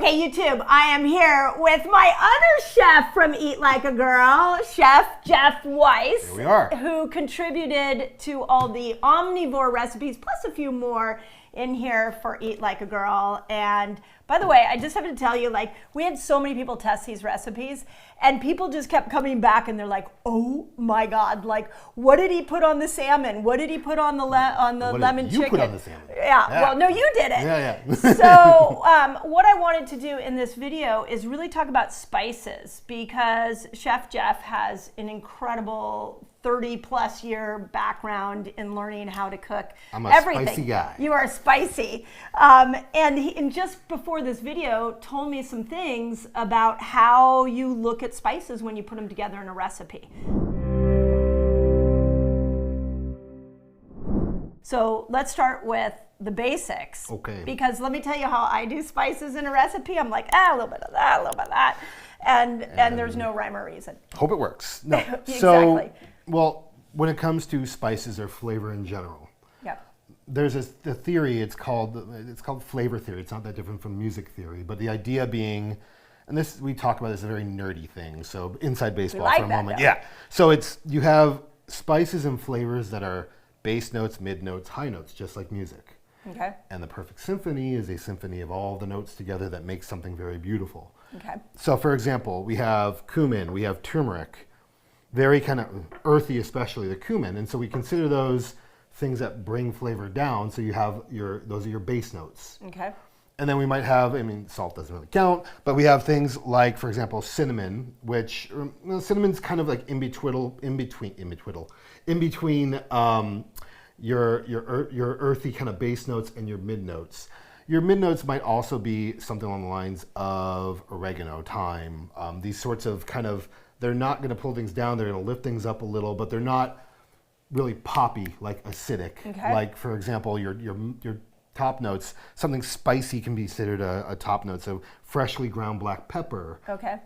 Okay, YouTube, I am here with my other chef from Eat Like a Girl, Chef Jeff Weiss. Here we are. Who contributed to all the omnivore recipes, plus a few more in here for Eat Like a Girl. And by the way, I just have to tell you, like, we had so many people test these recipes, and people just kept coming back and they're like, oh my God, like, what did he put on the salmon? What did he put on the lemon chicken? You put on the salmon. Yeah, well, no, you did it. Yeah. So what I wanted to do in this video is really talk about spices, because Chef Jeff has an incredible 30-plus year background in learning how to cook everything. Spicy guy. You are spicy. And just before this video told me some things about how you look at spices when you put them together in a recipe. So let's start with the basics. Okay. Because let me tell you how I do spices in a recipe. I'm like, a little bit of that, a little bit of that. And there's no rhyme or reason. Hope it works. No. Exactly. So, well, when it comes to spices or flavor in general, there's the theory, it's called flavor theory. It's not that different from music theory, but the idea being, and this we talk about this, is a very nerdy thing, so inside baseball for a moment. Though. Yeah. So you have spices and flavors that are base notes, mid notes, high notes, just like music. Okay. And the perfect symphony is a symphony of all the notes together that makes something very beautiful. Okay. So for example, we have cumin, we have turmeric, very kind of earthy, especially the cumin. And so we consider those things that bring flavor down. So you have those are your base notes. Okay. And then we might have, salt doesn't really count, but we have things like, for example, cinnamon, which cinnamon's kind of like in between your earthy kind of base notes and your mid notes. Your mid notes might also be something along the lines of oregano, thyme, these sorts of they're not going to pull things down, they're going to lift things up a little, but they're not really poppy, like acidic. Okay. Like, for example, your top notes, something spicy can be considered a top note. So freshly ground black pepper,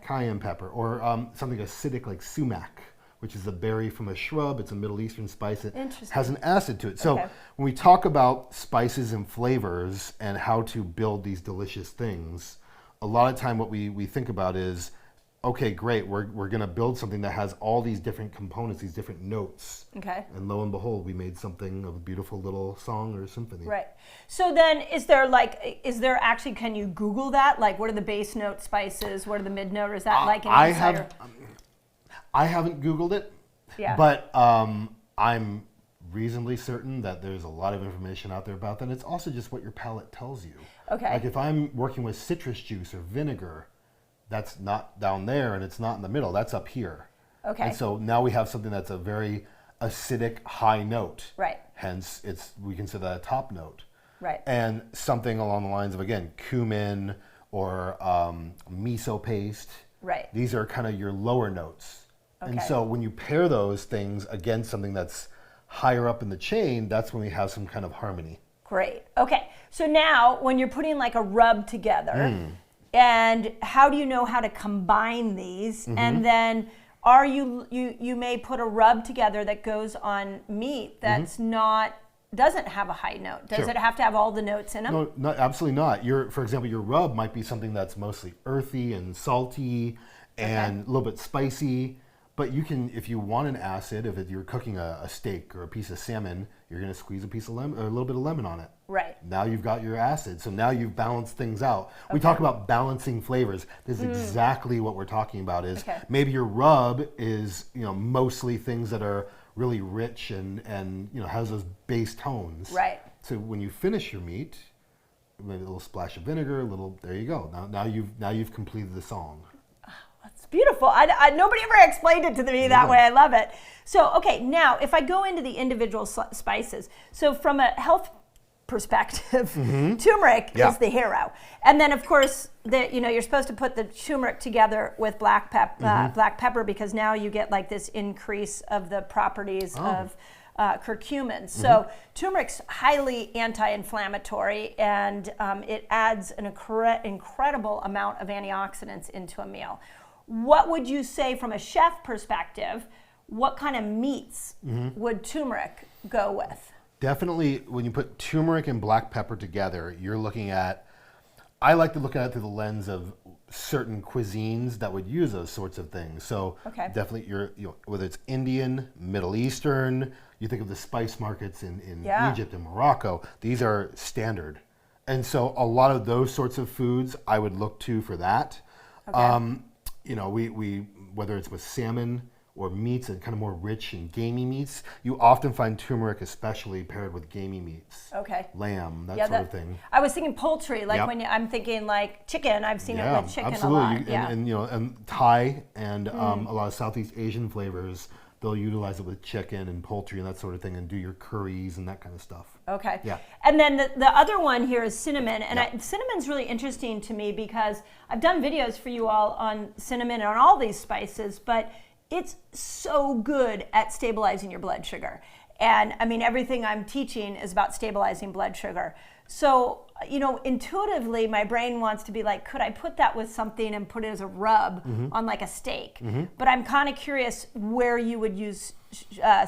cayenne pepper, or something acidic like sumac, which is a berry from a shrub. It's a Middle Eastern spice that has an acid to it. So when we talk about spices and flavors and how to build these delicious things, a lot of time what we think about is, okay, great, we're going to build something that has all these different components, these different notes. Okay. And lo and behold, we made something of a beautiful little song or symphony. Right. So then is there actually, can you Google that? Like, what are the base note spices? What are the mid note? Or is that like an insider? I haven't Googled it, but I'm reasonably certain that there's a lot of information out there about that. It's also just what your palate tells you. Okay. Like if I'm working with citrus juice or vinegar, that's not down there and it's not in the middle, that's up here. Okay. And so now we have something that's a very acidic high note. Right. Hence, we consider that a top note. Right. And something along the lines of, again, cumin or miso paste. Right. These are kind of your lower notes. Okay. And so when you pair those things against something that's higher up in the chain, that's when we have some kind of harmony. Great. Okay. So now when you're putting like a rub together, and how do you know how to combine these? And then you may put a rub together that goes on meat that's doesn't have a high note. Does it have to have all the notes in them? No, absolutely not. For example, your rub might be something that's mostly earthy and salty and a little bit spicy. But you can, if you want an acid, if you're cooking a steak or a piece of salmon, you're going to squeeze a piece of lemon or a little bit of lemon on it. Right. Now you've got your acid. So now you've balanced things out. Okay. We talk about balancing flavors. This is exactly what we're talking about. Is maybe your rub is mostly things that are really rich and has those base tones. Right. So when you finish your meat, maybe a little splash of vinegar, there you go. Now you've completed the song. It's beautiful. Nobody ever explained it to me that way. I love it. So, okay, now if I go into the individual spices, so from a health perspective, turmeric is the hero. And then, of course, you're supposed to put the turmeric together with black pepper because now you get like this increase of the properties of curcumin. So turmeric's highly anti-inflammatory, and it adds an incredible amount of antioxidants into a meal. What would you say from a chef perspective, what kind of meats would turmeric go with? Definitely when you put turmeric and black pepper together, you're looking at, I like to look at it through the lens of certain cuisines that would use those sorts of things. So definitely whether it's Indian, Middle Eastern, you think of the spice markets in Egypt and Morocco, these are standard. And so a lot of those sorts of foods I would look to for that. We whether it's with salmon or meats and kind of more rich and gamey meats, you often find turmeric especially paired with gamey meats. Lamb, that sort of thing. I was thinking poultry, like when I'm thinking like chicken, I've seen it with chicken a lot. And Thai and a lot of Southeast Asian flavors, they'll utilize it with chicken and poultry and that sort of thing and do your curries and that kind of stuff. And then the other one here is cinnamon. And cinnamon's really interesting to me because I've done videos for you all on cinnamon and on all these spices, but it's so good at stabilizing your blood sugar. And I mean, everything I'm teaching is about stabilizing blood sugar. So, intuitively, my brain wants to be like, could I put that with something and put it as a rub on like a steak? But I'm kind of curious where you would use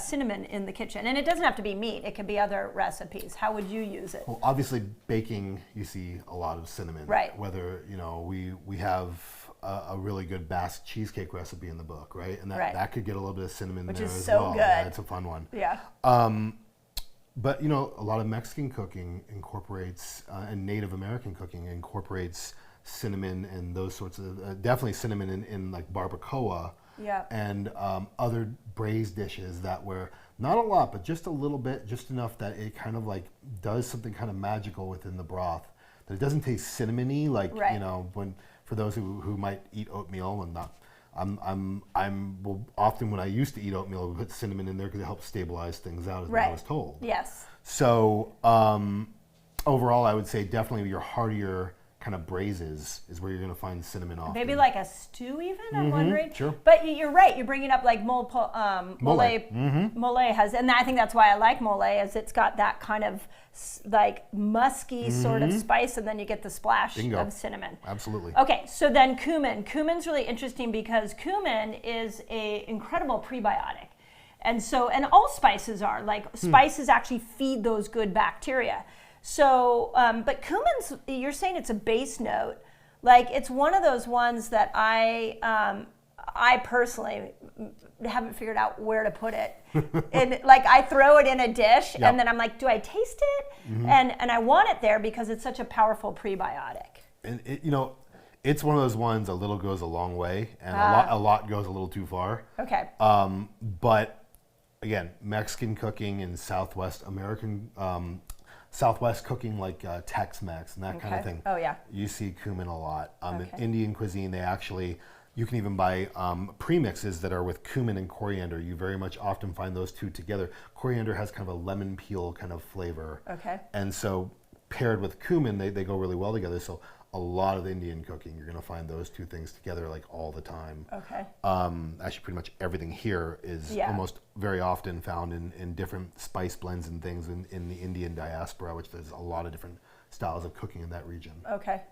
cinnamon in the kitchen. And it doesn't have to be meat. It can be other recipes. How would you use it? Well, obviously, baking, you see a lot of cinnamon. Right. Whether, we have a really good Basque cheesecake recipe in the book, right? And that could get a little bit of cinnamon there as well. Which is so good. Yeah, it's a fun one. Yeah. But a lot of Mexican cooking incorporates, and Native American cooking incorporates cinnamon and those sorts of, definitely cinnamon in like barbacoa and other braised dishes that were not a lot, but just a little bit, just enough that it kind of like does something kind of magical within the broth. That it doesn't taste cinnamony, like, when, for those who might eat oatmeal and not, often when I used to eat oatmeal, I would put cinnamon in there because it helps stabilize things out, as I was told. Yes. So overall, I would say definitely your heartier kind of braises is where you're going to find cinnamon often. Maybe like a stew even, I'm wondering. Sure. But you're right, you're bringing up like mole has, and I think that's why I like mole, is it's got that kind of like musky sort of spice, and then you get the splash of cinnamon. Absolutely. Okay, so then cumin. Cumin's really interesting because cumin is an incredible prebiotic. And all spices are, like spices actually feed those good bacteria. So, but cumin's, you're saying it's a base note. Like it's one of those ones that I personally haven't figured out where to put it. And like I throw it in a dish and then I'm like, do I taste it? And I want it there because it's such a powerful prebiotic. And it's one of those ones, a little goes a long way and a lot goes a little too far. Okay. But again, Mexican cooking and Southwest American, Southwest cooking like Tex-Mex and that kind of thing. Oh yeah. You see cumin a lot. In Indian cuisine, you can even buy premixes that are with cumin and coriander. You very much often find those two together. Coriander has kind of a lemon peel kind of flavor. Okay. And so paired with cumin, they go really well together. So a lot of Indian cooking, you're going to find those two things together like all the time. Okay. Actually, pretty much everything here is almost very often found in different spice blends and things in the Indian diaspora, which there's a lot of different styles of cooking in that region. Okay.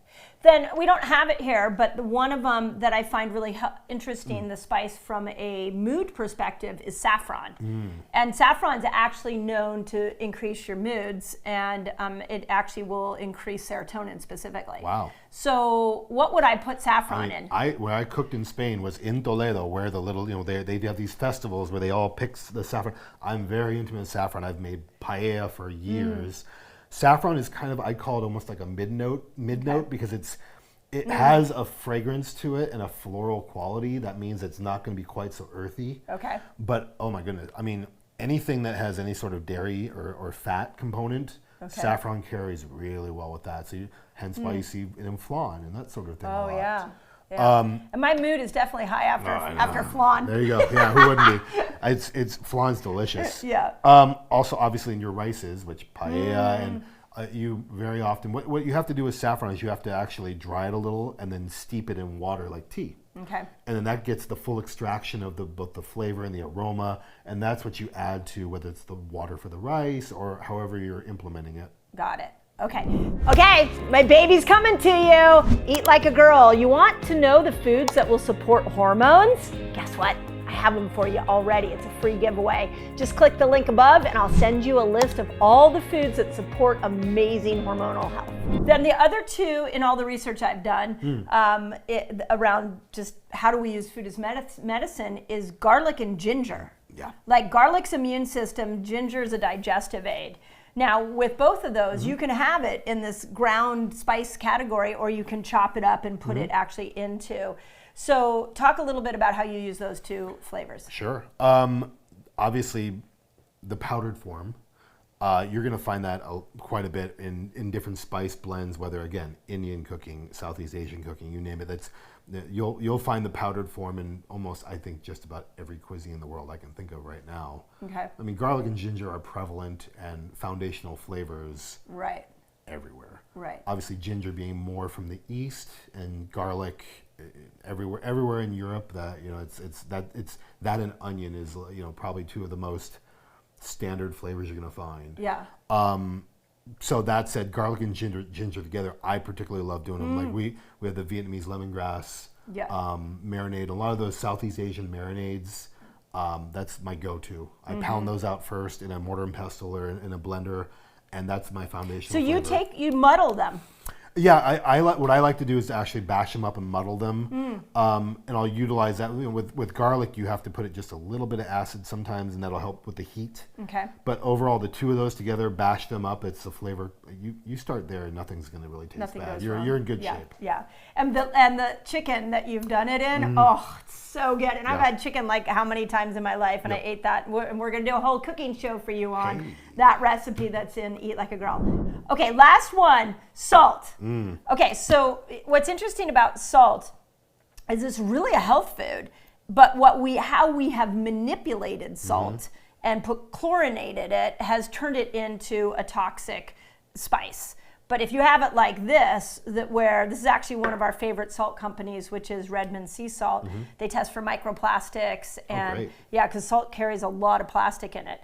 Then we don't have it here, but one of them that I find really interesting, the spice from a mood perspective, is saffron. And saffron's actually known to increase your moods, and it actually will increase serotonin specifically. Wow. So what would I put saffron in? Where I cooked in Spain was in Toledo, where the little, they have these festivals where they all pick the saffron. I'm very intimate with saffron. I've made paella for years. Saffron is kind of, I call it almost like a mid-note because it has a fragrance to it and a floral quality. That means it's not going to be quite so earthy. Okay. But, oh my goodness, I mean, anything that has any sort of dairy or fat component, saffron carries really well with that. So hence why you see it in flan and that sort of thing a lot. Yeah. And my mood is definitely high after flan. There you go. Yeah, who wouldn't be? Flan's delicious. Yeah. Also, obviously, in your rices, which paella and you very often, what you have to do with saffron is you have to actually dry it a little and then steep it in water like tea. Okay. And then that gets the full extraction of both the flavor and the aroma, and that's what you add to whether it's the water for the rice or however you're implementing it. Got it. Okay, my baby's coming to you. Eat like a girl. You want to know the foods that will support hormones? Guess what? I have them for you already. It's a free giveaway. Just click the link above and I'll send you a list of all the foods that support amazing hormonal health. Then the other two in all the research I've done around just how do we use food as medicine is garlic and ginger. Yeah. Like garlic's immune system, ginger is a digestive aid. Now, with both of those, you can have it in this ground spice category, or you can chop it up and put it actually into. So talk a little bit about how you use those two flavors. Sure. Obviously, the powdered form, you're going to find that quite a bit in different spice blends, whether, again, Indian cooking, Southeast Asian cooking, you name it. You'll find the powdered form in almost, I think, just about every cuisine in the world I can think of right now. Okay. I mean, garlic and ginger are prevalent and foundational flavors everywhere. Right. Obviously, ginger being more from the east, and garlic everywhere in Europe. That it's that and onion is probably two of the most standard flavors you're going to find. Yeah. So that said, garlic and ginger together, I particularly love doing them. Like we have the Vietnamese lemongrass marinade. A lot of those Southeast Asian marinades, that's my go-to. I pound those out first in a mortar and pestle or in a blender, and that's my foundation. So you muddle them. Yeah, I what I like to do is to actually bash them up and muddle them, and I'll utilize that. With garlic, you have to put it just a little bit of acid sometimes, and that'll help with the heat. Okay. But overall, the two of those together, bash them up. It's the flavor. You start there, and nothing's going to really taste bad. You're in good shape. Yeah, and the chicken that you've done it in, it's so good. And I've had chicken like how many times in my life, and I ate that. And we're going to do a whole cooking show for you on that recipe that's in Eat Like a Girl. Okay, last one, salt. Okay, so what's interesting about salt is it's really a health food, but how we have manipulated salt and chlorinated it has turned it into a toxic spice. But if you have it like this, this is actually one of our favorite salt companies, which is Redmond Sea Salt. They test for microplastics, and because salt carries a lot of plastic in it.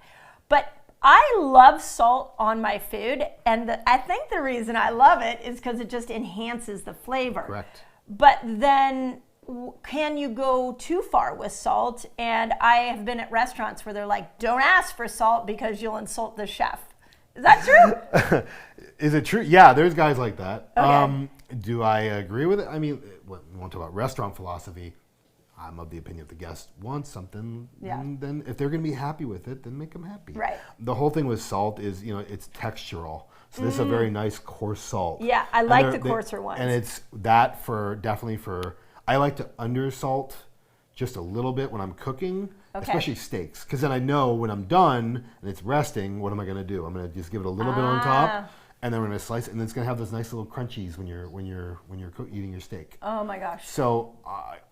But I love salt on my food, and I think the reason I love it is because it just enhances the flavor. Correct. But then can you go too far with salt? And I have been at restaurants where they're like, don't ask for salt because you'll insult the chef. Is that true? Is it true? Yeah, there's guys like that. Okay. Do I agree with it? I mean, when we want to talk about restaurant philosophy, I'm of the opinion if the guest wants something, then if they're going to be happy with it, then make them happy. Right. The whole thing with salt is, it's textural. So this is a very nice coarse salt. Yeah, I like the coarser ones. And it's that definitely for, I like to undersalt just a little bit when I'm cooking, especially steaks. Because then I know when I'm done and it's resting, what am I going to do? I'm going to just give it a little bit on top. And then we're going to slice it, and then it's going to have those nice little crunchies when you're eating your steak. Oh my gosh! So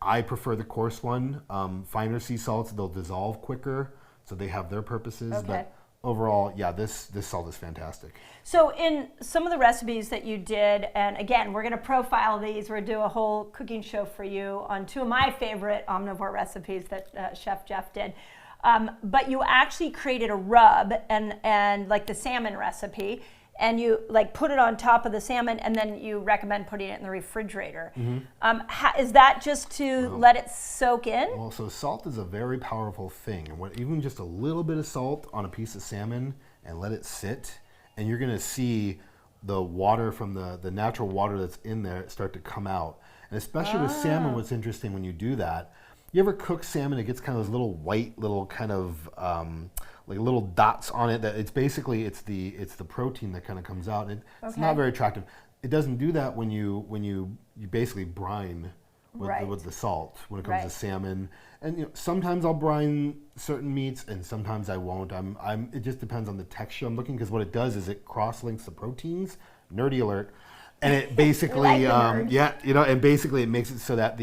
I prefer the coarse one. Finer sea salts, they'll dissolve quicker, so they have their purposes. Okay. But overall, this salt is fantastic. So in some of the recipes that you did, and again, we're going to profile these. We're going to do a whole cooking show for you on two of my favorite omnivore recipes that Chef Jeff did. But you actually created a rub, and like the salmon recipe. And you put it on top of the salmon, and then you recommend putting it in the refrigerator. Is that just to let it soak in? Well, so salt is a very powerful thing. And even just a little bit of salt on a piece of salmon and let it sit, and you're going to see the water from the natural water that's in there start to come out. And especially with salmon, what's interesting when you do that, you ever cook salmon, it gets kind of those little white, little kind of like little dots on it. That it's basically it's the protein that kind of comes out. It's not very attractive. It doesn't do that when you basically brine with the salt when it comes to salmon. And sometimes I'll brine certain meats, and sometimes I won't. It just depends on the texture I'm looking, because what it does is it cross-links the proteins. Nerdy alert. And it basically and basically it makes it so that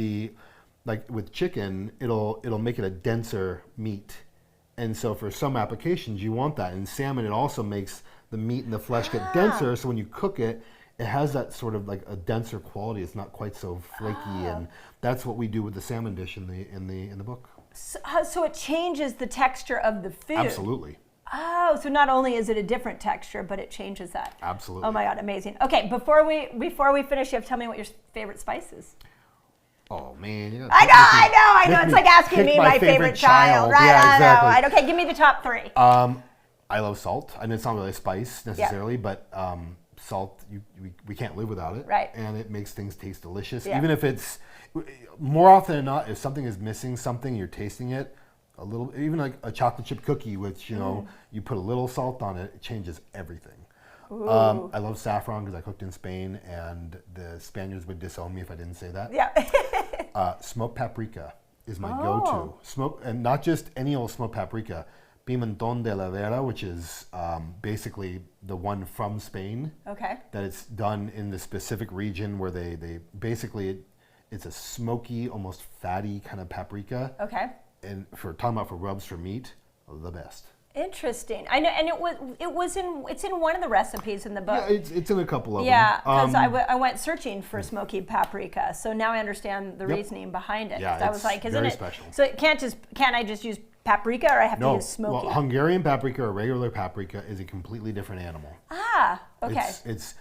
like with chicken, it'll make it a denser meat. And so for some applications, you want that. In salmon, it also makes the meat and the flesh get denser. So when you cook it, it has that sort of like a denser quality. It's not quite so flaky, and that's what we do with the salmon dish in the book. So it changes the texture of the food. Absolutely. Oh, so not only is it a different texture, but it changes that. Absolutely. Oh my God, amazing. Okay, before we finish, you have to tell me what your favorite spice is. Oh man, you I know. It's like asking me my favorite child, right? Yeah, exactly. I know. Okay, give me the top 3. I love salt. I mean, it's not really a spice necessarily, but salt, we can't live without it. Right. And it makes things taste delicious. Yeah. Even if it's, more often than not, if something is missing something, you're tasting it, a little, even like a chocolate chip cookie, which, you put a little salt on it, it changes everything. I love saffron because I cooked in Spain, and the Spaniards would disown me if I didn't say that. Yeah. Smoked paprika is my go-to. Smoke, and not just any old smoked paprika. Pimentón de la Vera, which is basically the one from Spain. Okay. That it's done in the specific region where they basically, it's a smoky, almost fatty kind of paprika. Okay. And talking about for rubs for meat, the best. Interesting. I know, and it's in one of the recipes in the book. Yeah, it's in a couple of them. Yeah, because I went searching for smoky paprika, so now I understand the reasoning behind it. Yeah, I was like, isn't very it special. So it can't I just use paprika, or I have to use smoky? Well, Hungarian paprika or regular paprika is a completely different animal. Ah, okay. It's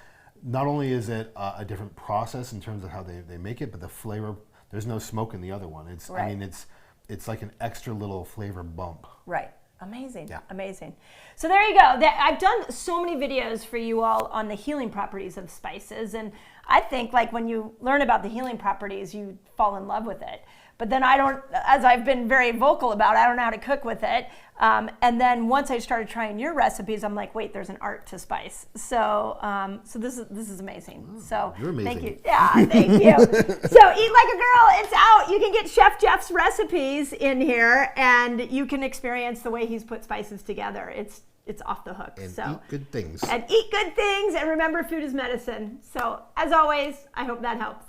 not only is it a different process in terms of how they make it, but the flavor. There's no smoke in the other one. I mean, it's like an extra little flavor bump. Right. Amazing. Yeah. Amazing. So there you go. I've done so many videos for you all on the healing properties of spices, and I think like when you learn about the healing properties, you fall in love with it. But then I don't, as I've been very vocal about, I don't know how to cook with it. And then once I started trying your recipes, I'm like, wait, there's an art to spice. So this is amazing. So you're amazing. Thank you. Yeah, thank you. So Eat Like a Girl, it's out. You can get Chef Jeff's recipes in here, and you can experience the way he's put spices together. It's off the hook. And eat good things. And eat good things, and remember, food is medicine. So as always, I hope that helps.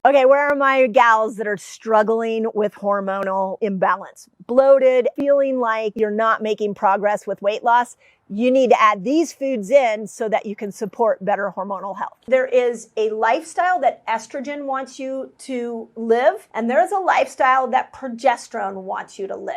Okay, where are my gals that are struggling with hormonal imbalance? Bloated, feeling like you're not making progress with weight loss? You need to add these foods in so that you can support better hormonal health. There is a lifestyle that estrogen wants you to live, and there's a lifestyle that progesterone wants you to live.